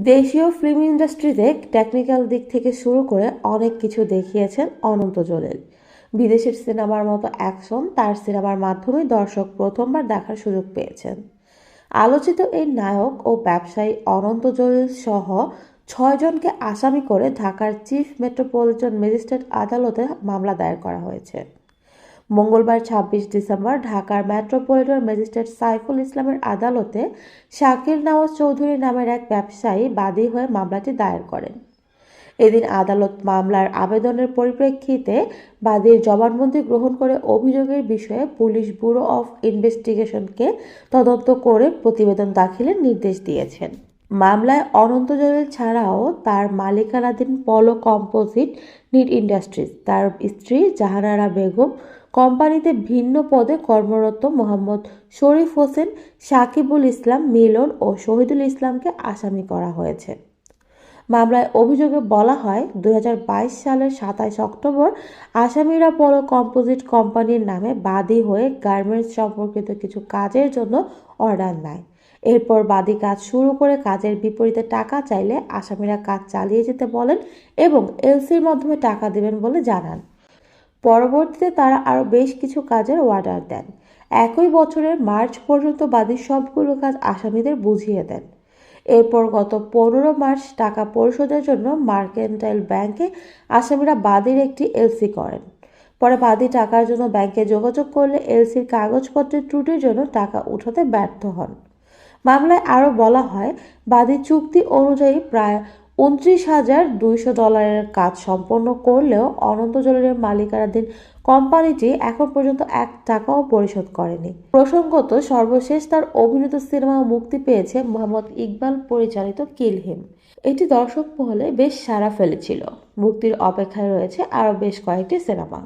দেশীয় ফিল্ম ইন্ডাস্ট্রিতে টেকনিক্যাল দিক থেকে শুরু করে অনেক কিছু দেখিয়েছেন অনন্ত জলিল। বিদেশের সিনেমার মতো অ্যাকশন তার সিনেমার মাধ্যমে দর্শক প্রথমবার দেখার সুযোগ পেয়েছেন। আলোচিত এই নায়ক ও ব্যবসায়ী অনন্ত জলিল সহ 6 জনকে আসামি করে ঢাকার চিফ মেট্রোপলিটন ম্যাজিস্ট্রেট আদালতে মামলা দায়ের করা হয়েছে। মঙ্গলবার ২৬ ডিসেম্বর ঢাকার মেট্রোপলিটন ম্যাজিস্ট্রেট সাইফুল ইসলামের আদালতে শাকিল নওয়াজ চৌধুরী নামের এক ব্যবসায়ী বাদী হয়ে মামলাটি দায়ের করেন। এদিন আদালত মামলার আবেদনের পরিপ্রেক্ষিতে বাদীর জবানবন্দি গ্রহণ করে অভিযোগের বিষয়ে পুলিশ ব্যুরো অফ ইনভেস্টিগেশনকে তদন্ত করে প্রতিবেদন দাখিলের নির্দেশ দিয়েছেন। মামলায় অনন্ত জলিল ছাড়াও তার মালিকানাধীন পলো কম্পোজিট নিট ইন্ডাস্ট্রিজ, তার স্ত্রী জাহানারা বেগম, কোম্পানিতে ভিন্ন পদে কর্মরত মোহাম্মদ শরীফ হোসেন, সাকিবুল ইসলাম মিলন ও শহীদুল ইসলামকে আসামি করা হয়েছে। মামলায় অভিযোগে বলা হয় ২০২২ সালের ২৭ অক্টোবর আসামিরা পলো কম্পোজিট কোম্পানির নামে বাদী হয়ে গার্মেন্টস সম্পর্কিত কিছু কাজের জন্য অর্ডার নেয়। এরপর বাদী কাজ শুরু করে কাজের বিপরীতে টাকা চাইলে আসামিরা কাজ চালিয়ে যেতে বলেন এবং এলসির মাধ্যমে টাকা দেবেন বলে জানান। পরবর্তীতে তারা আরও বেশ কিছু কাজের অর্ডার দেন। একই বছরের মার্চ পর্যন্ত বাদী সবগুলো কাজ আসামিদের বুঝিয়ে দেন। এরপর গত ১৫ মার্চ টাকা পরিশোধের জন্য মার্কেন্টাইল ব্যাংকে আসামিরা বাদীর একটি এলসি করেন। পরে বাদী টাকার জন্য ব্যাংকে যোগাযোগ করলে এলসির কাগজপত্রের ত্রুটির জন্য টাকা উঠাতে ব্যর্থ হন। মামলায় আরও বলা হয়, বাদী চুক্তি অনুযায়ী প্রায় $২৯,২০০ কাজ সম্পন্ন করলেও অনন্ত জলিলের মালিকানাধীন কোম্পানিটি এখন পর্যন্ত ১ টাকাও পরিশোধ করেনি। প্রসঙ্গত, সর্বশেষ তার অভিনীত সিনেমা মুক্তি পেয়েছে মোহাম্মদ ইকবাল পরিচালিত কিল হিম। এটি দর্শক মহলে বেশ সাড়া ফেলেছিল। মুক্তির অপেক্ষায় রয়েছে আরও বেশ কয়েকটি সিনেমা।